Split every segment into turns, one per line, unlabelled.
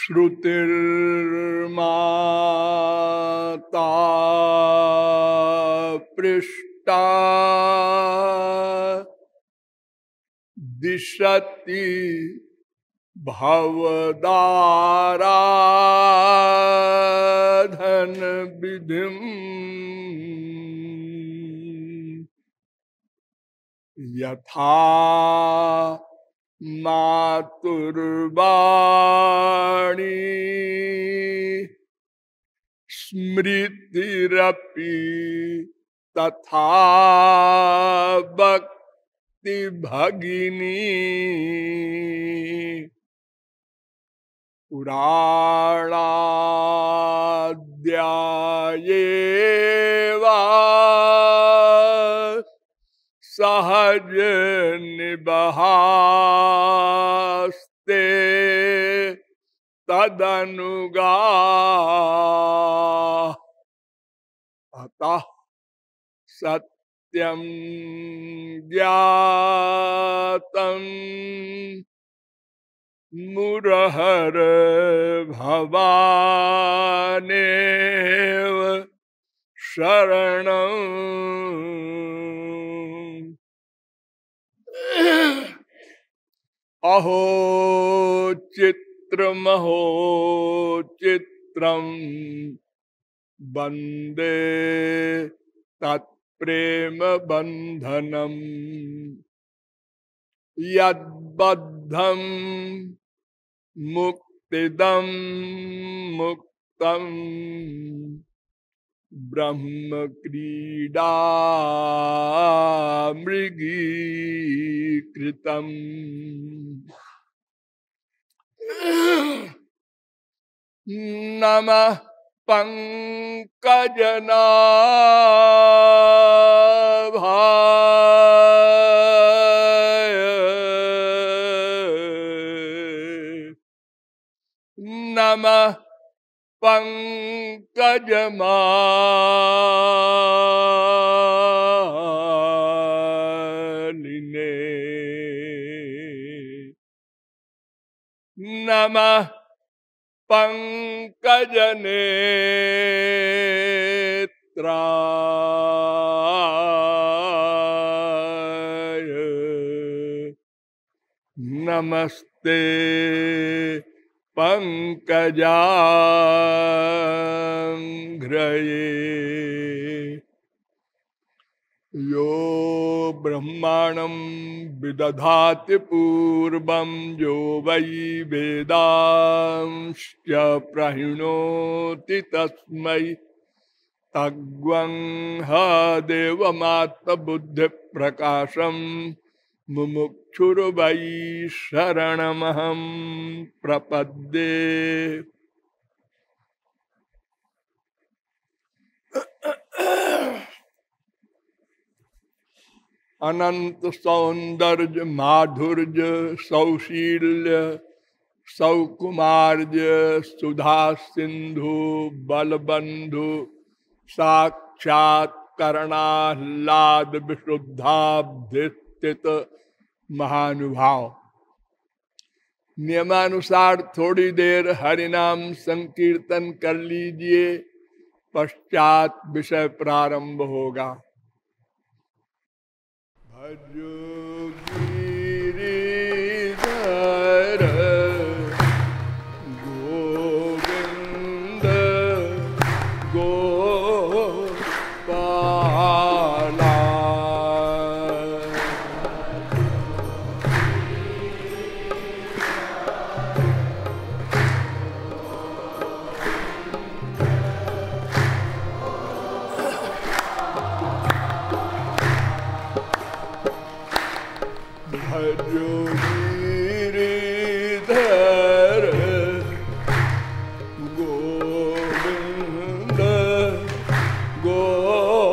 श्रुतिर्माता पृष्टा दिशति भवदाराधन विधिम यथा मातुर्वाणी स्मृतिरपि तथा भक्ति भगिनी पुराणाद्यायेवा सहज निबहास्ते तदनुगा अतः सत्यं ज्ञातं मुरहर भवानेव शरणं। अहो चित्रमहो चित्रं वन्दे तत्प्रेम बंधनम यद्बद्धं मुक्तिदं मुक्तं ब्रह्म क्रीडा मृगीकृतम्। नमः पंकजनाभाय नमः पंकजमालिने नमः पंकजनेत्राय नमस्ते पंकजांघ्रये। यो ब्रह्माणं विदधाति पूर्वं यो वै वेदांश्च प्रहिणोति तस्मै तग्वं ह देवमात्मबुद्धिप्रकाशं मुमुक्षुर्वै शरणमहं प्रपद्ये। अनंत सौंदर्य माधुर्य सौशील्य सौकुमार्य सुधा सिंधु बलबंधु साक्षात करणाह्लाद विशुद्धाब्धिस्थित महानुभाव। नियमानुसार थोड़ी देर हरिनाम संकीर्तन कर लीजिए, पश्चात विषय प्रारंभ होगा। भजो गिरिधर गोविंद गोपाला। भजो गिरिधर गोविंद गोपाला।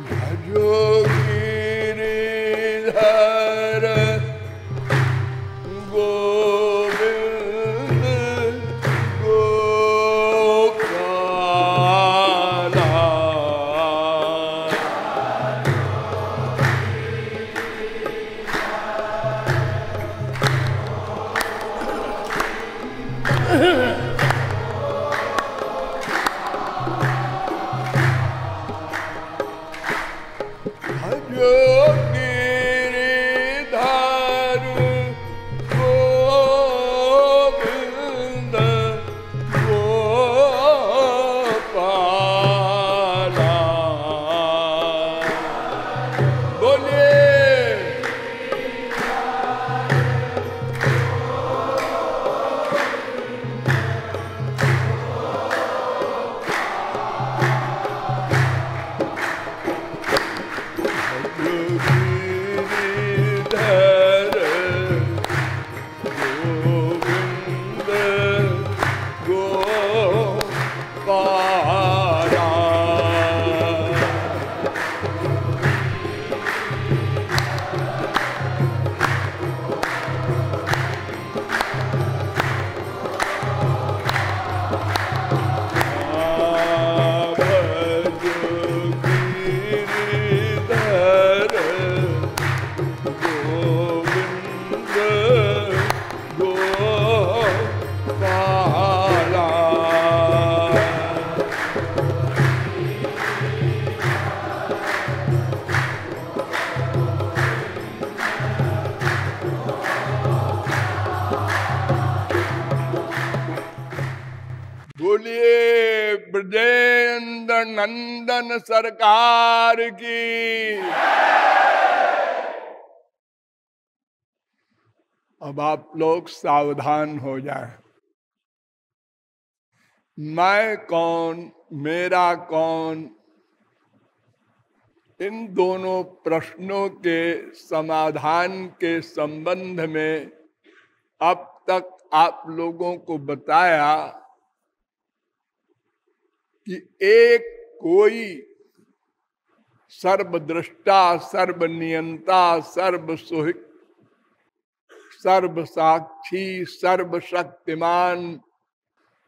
भजो गिरिधर जो गिरिधर गोविंद गोपाला। बोलिए ब्रजेंद्र नंदन सरकार की। अब आप लोग सावधान हो जाएं। मैं कौन, मेरा कौन, इन दोनों प्रश्नों के समाधान के संबंध में अब तक आप लोगों को बताया कि एक कोई सर्वद्रष्टा, सर्वनियंता, सर्वसुहिक, सर्वसाक्षी, सर्वशक्तिमान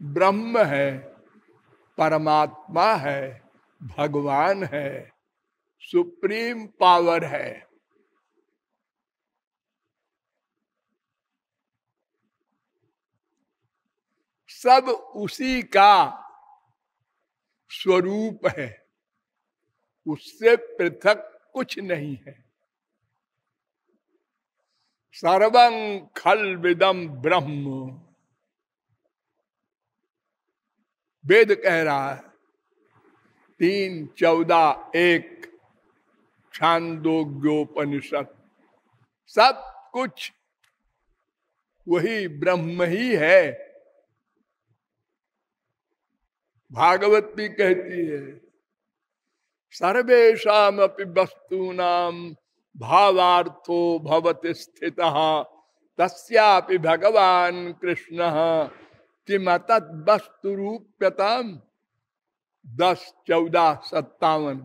ब्रह्म है, परमात्मा है, भगवान है, सुप्रीम पावर है। सब उसी का स्वरूप है, उससे पृथक कुछ नहीं है। सर्वं खल्विदं ब्रह्म, वेद कह रहा है 3:14 छांदोग्योपनिषद। सब कुछ वही ब्रह्म ही है। भागवत भी कहती है सर्वेषामपि वस्तूनां भावार्थो भवति स्थितः तस्यापि भगवान कृष्णः किमतद् वस्तु रूप्यताम्। 10:14-57।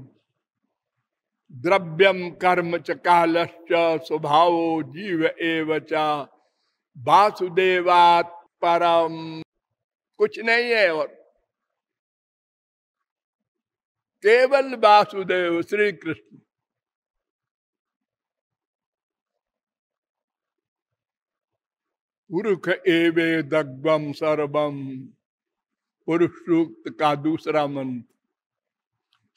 द्रव्यम कर्म च कालश्च स्वभावो जीव एव च वासुदेवात् परम कुछ नहीं है और केवल वासुदेव श्री कृष्ण। पुरुष एवेदग्वम सर्वम, पुरुष सूक्त का दूसरा मंत्र।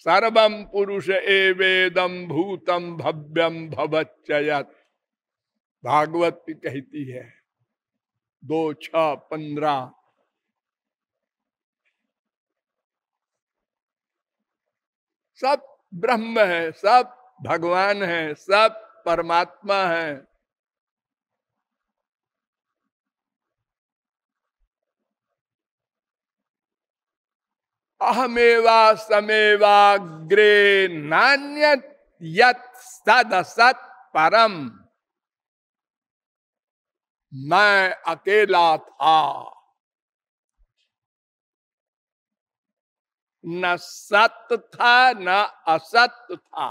सर्वम पुरुष एवेदम भूतम भव्यम भवच्चयत्। भागवत भी कहती है 2:6-15। सब ब्रह्म है, सब भगवान है, सब परमात्मा है। अहमेवा समेवाग्रे नान्यत् यत् सदसत् परम। मैं अकेला था, न सत्य था न असत्य था।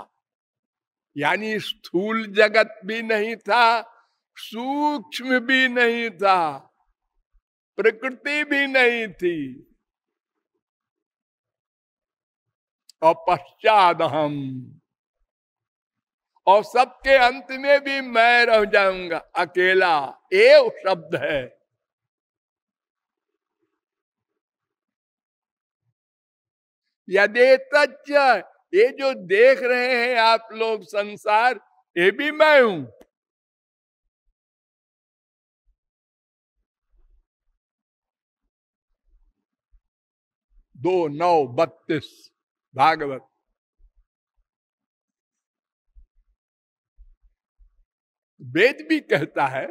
यानी स्थूल जगत भी नहीं था, सूक्ष्म भी नहीं था, प्रकृति भी नहीं थी। और पश्चात हम, और सबके अंत में भी मैं रह जाऊंगा अकेला। एव शब्द है। यदि तच्च ये जो देख रहे हैं आप लोग संसार, ये भी मैं हूं। 2:9-32 भागवत। वेद भी कहता है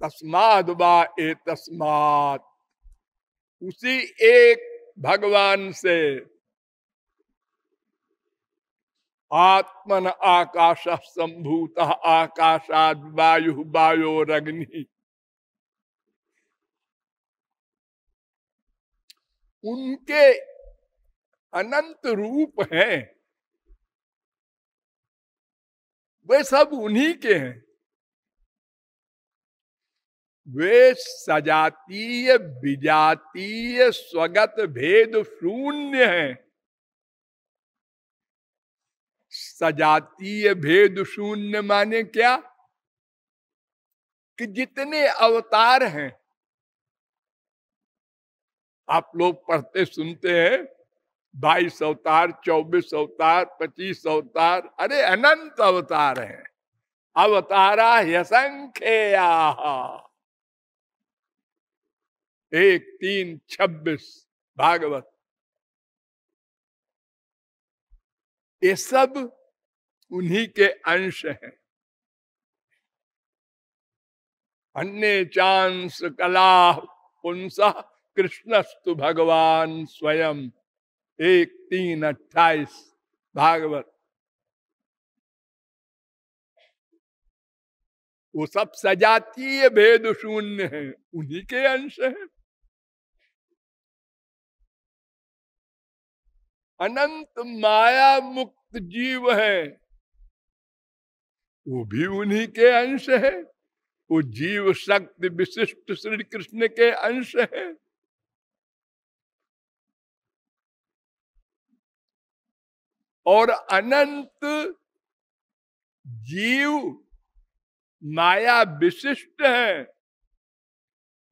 तस्माद वा ए तस्मात, उसी एक भगवान से आत्मन आकाश संभूत आकाशाद वायु वायोरग्नि, उनके अनंत रूप हैं, वे सब उन्हीं के हैं। वे सजातीय विजातीय स्वगत भेद शून्य हैं। सजातीय भेद शून्य माने क्या? कि जितने अवतार हैं, आप लोग पढ़ते सुनते हैं 22 अवतार, 24 अवतार, 25 अवतार, अरे अनंत अवतार हैं। अवतारा ह्यसंख्येया 1:3-26 भागवत। ये सब उन्हीं के अंश हैं। अन्य चांस कला पुंसा कृष्णस्तु भगवान स्वयं 1:3-28 भागवत। वो सब सजातीय भेद शून्य है, उन्हीं के अंश हैं। अनंत माया मुक्त जीव है, वो भी उन्हीं के अंश है। वो जीव शक्ति विशिष्ट श्री कृष्ण के अंश है। और अनंत जीव माया विशिष्ट है,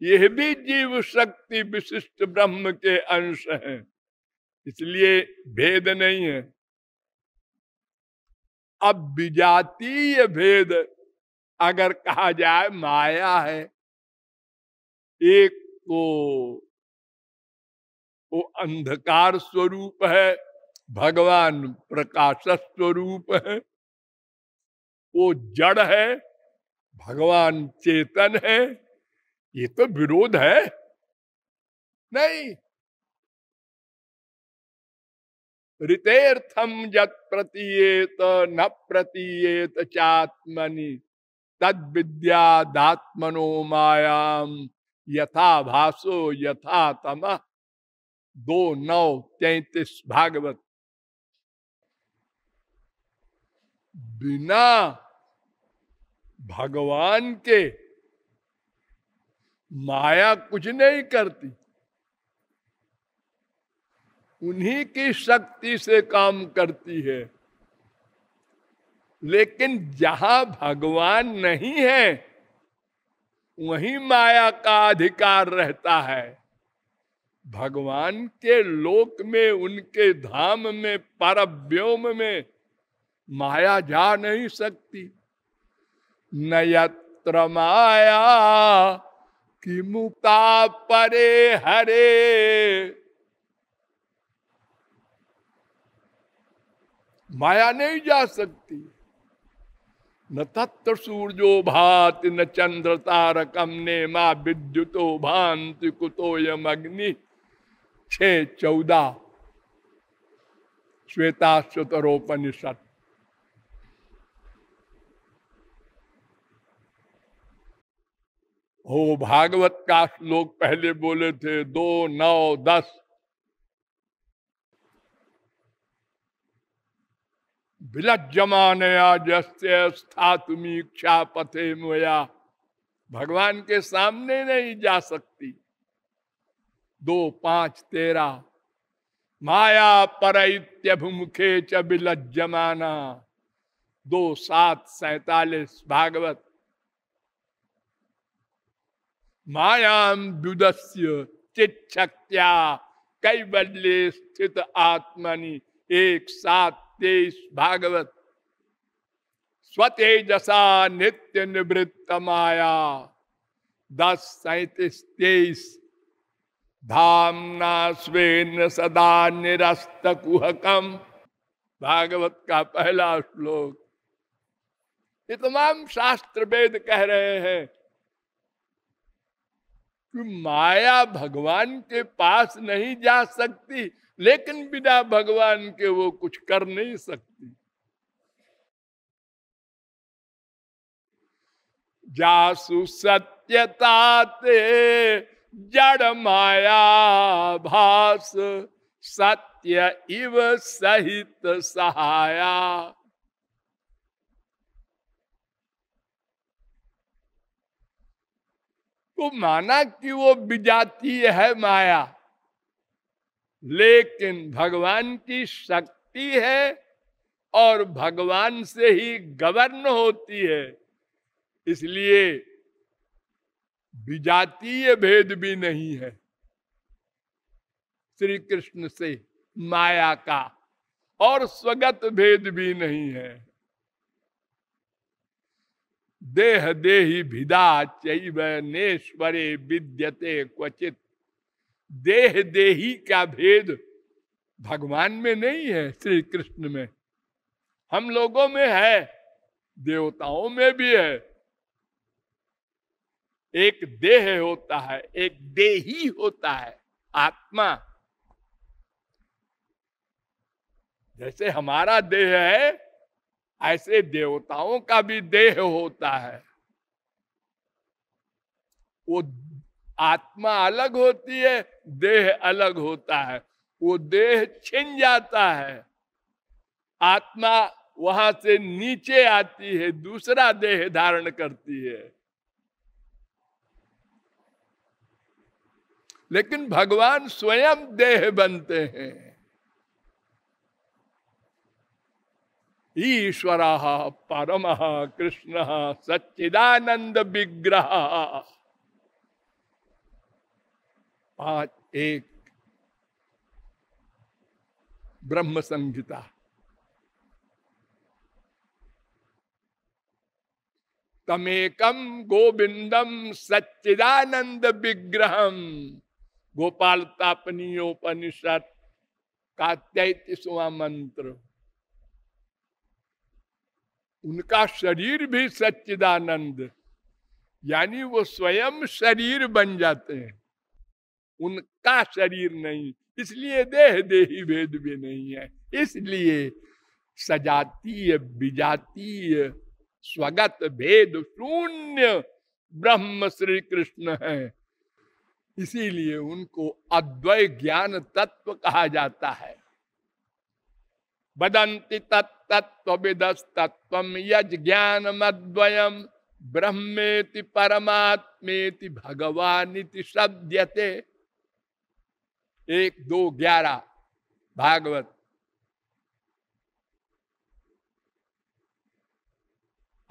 यह भी जीव शक्ति विशिष्ट ब्रह्म के अंश है, इसलिए भेद नहीं है। अब विजातीय भेद अगर कहा जाए, माया है एक, तो वो अंधकार स्वरूप है, भगवान प्रकाश स्वरूप है। वो जड़ है, भगवान चेतन है। ये तो विरोध है नहीं। ऋतेर्थम यत् प्रतीयेत न प्रतीयेत चात्मनि तद विद्यादात्मनो मायाम यथा भासो यथा तमः 2:9-33 भागवत। बिना भगवान के माया कुछ नहीं करती, उन्हीं की शक्ति से काम करती है। लेकिन जहां भगवान नहीं है, वहीं माया का अधिकार रहता है। भगवान के लोक में, उनके धाम में, परव्योम में माया जा नहीं सकती। न यत्र माया कि मुक्ता परे हरे, माया नहीं जा सकती। न तत्र सूर्यो भाति न चंद्र तारकम ने मां विद्युतो भांति कुतोयम अग्नि 6:14 श्वेताश्वतरोपनिषद। हो भागवत का श्लोक पहले बोले थे 2:9-10। विलज्जमानया जस्य स्थातुमीक्षा पथे मोया, भगवान के सामने नहीं जा सकती। 2:5-13 माया परैत्यभुमुखे च विलज्जमाना 2:7-47 भागवत। मायाम दुदस्य चिच्छक्त्या कैवल्य स्थित आत्मनि 1:7-23 भागवत। स्वतेजसा नित्य निवृत्त माया 10:37-23 धामना स्वेन सदा निरस्त कुहकम भागवत का पहला श्लोक। ये तमाम शास्त्र वेद कह रहे हैं कि माया भगवान के पास नहीं जा सकती, लेकिन बिना भगवान के वो कुछ कर नहीं सकती। जासु सत्यताते जड़ माया भास सत्य इव सहित सहाया। तो माना कि वो विजातीय है माया, लेकिन भगवान की शक्ति है और भगवान से ही गवर्न होती है, इसलिए विजातीय भेद भी नहीं है श्री कृष्ण से माया का, और स्वगत भेद भी नहीं है। देह देही भिदा चैव नेश्वरे विद्यते क्वचित। देह देही का भेद भगवान में नहीं है, श्री कृष्ण में। हम लोगों में है, देवताओं में भी है। एक देह होता है, एक देही होता है, आत्मा। जैसे हमारा देह है, ऐसे देवताओं का भी देह होता है। वो आत्मा अलग होती है, देह अलग होता है। वो देह छिन जाता है, आत्मा वहां से नीचे आती है, दूसरा देह धारण करती है। लेकिन भगवान स्वयं देह बनते हैं। ईश्वर परम कृष्ण सच्चिदानंद विग्रह। 5:1 ब्रह्म संहिता। तमेकम गोविंदम सच्चिदानंद विग्रहम। गोपाल तापनीयोपनिषद का 33वां मंत्र। उनका शरीर भी सच्चिदानंद, यानी वो स्वयं शरीर बन जाते हैं, उनका शरीर नहीं, इसलिए देह देही भेद भी नहीं है। इसलिए सजातीय विजातीय स्वगत भेद शून्य ब्रह्म श्री कृष्ण है। इसीलिए उनको अद्वय ज्ञान तत्व कहा जाता है। वदन्ति तत्तत्त्वविदस्तत्त्वं यज् ज्ञानमद्वयम् ब्रह्मेति परमात्मेति भगवानिति शब्द्यते। 1-2-11 भागवत।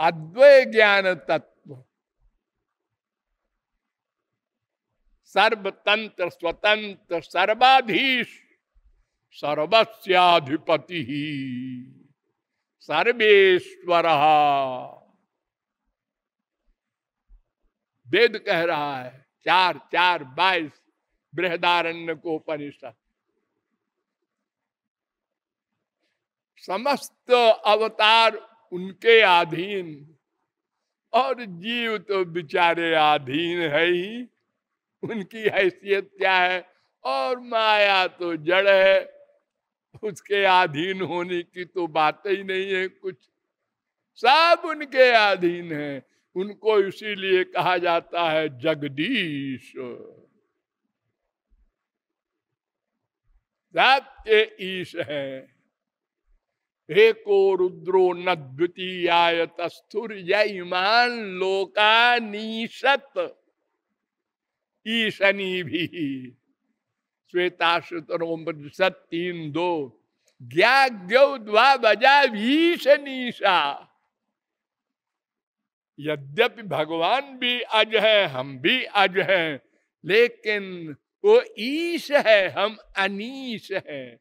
अद्वय ज्ञान तत्व सर्वतंत्र स्वतंत्र सर्वाधीश सर्वस्याधिपति सर्वेश्वर। वेद कह रहा है 4:4-22 बृहदारण्य को उपनिषद। समस्त अवतार उनके अधीन, और जीव तो बेचारे अधीन है ही। उनकी हैसियत क्या है? और माया तो जड़ है, उसके अधीन होने की तो बात ही नहीं है कुछ। सब उनके अधीन है। उनको इसीलिए कहा जाता है जगदीश। सबके ईश है। एको रुद्रो न द्वितीयाय तस्थुर यमान लोकानीशत ईशनी भी। श्वेताश्वतरोपनिषद 3:2 ज्ञा बजा भीषणीशा। यद्यपि भगवान भी अज है, हम भी अज हैं, लेकिन वो ईश है, हम अनीश है।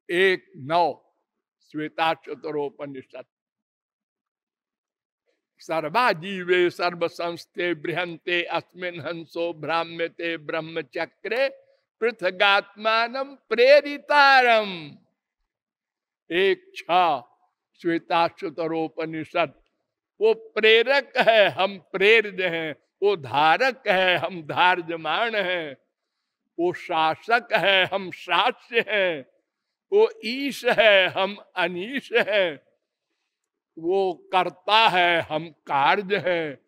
1:9 श्वेता चतुरोपनिषद। सर्वा जीवे सर्व संस्थे बृहंते अस्मिन् हंसो भ्राम्यते ब्रह्मचक्रे पृथगात्मान प्रेरितारम। 1:6 श्वेता चतुरोपनिषद। वो प्रेरक है, हम प्रेरित हैं। वो धारक है, हम धार्यमान हैं। वो शासक है, हम शास्य हैं। वो ईश है, हम अनीश हैं। वो कर्ता है, हम कार्य है।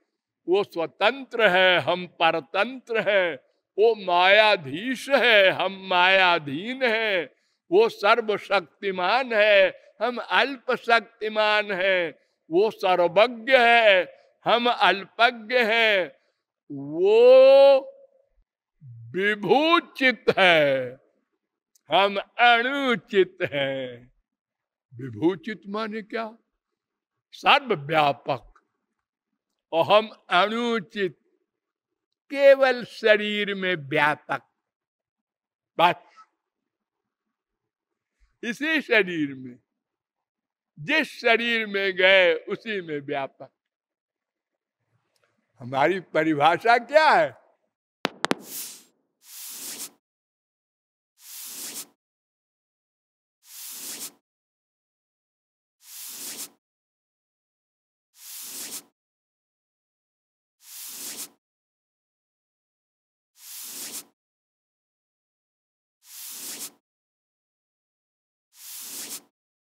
वो स्वतंत्र है, हम परतंत्र है। वो मायाधीश है, हम मायाधीन है। वो सर्वशक्तिमान है, हम अल्प शक्तिमान है। वो सर्वज्ञ है, हम अल्पज्ञ हैं। वो विभूचित है, हम अणुचित हैं। विभूचित माने क्या? सर्वव्यापक। और हम अणुचित, केवल शरीर में व्यापक। बस इसी शरीर में, जिस शरीर में गए उसी में व्यापक। हमारी परिभाषा क्या है?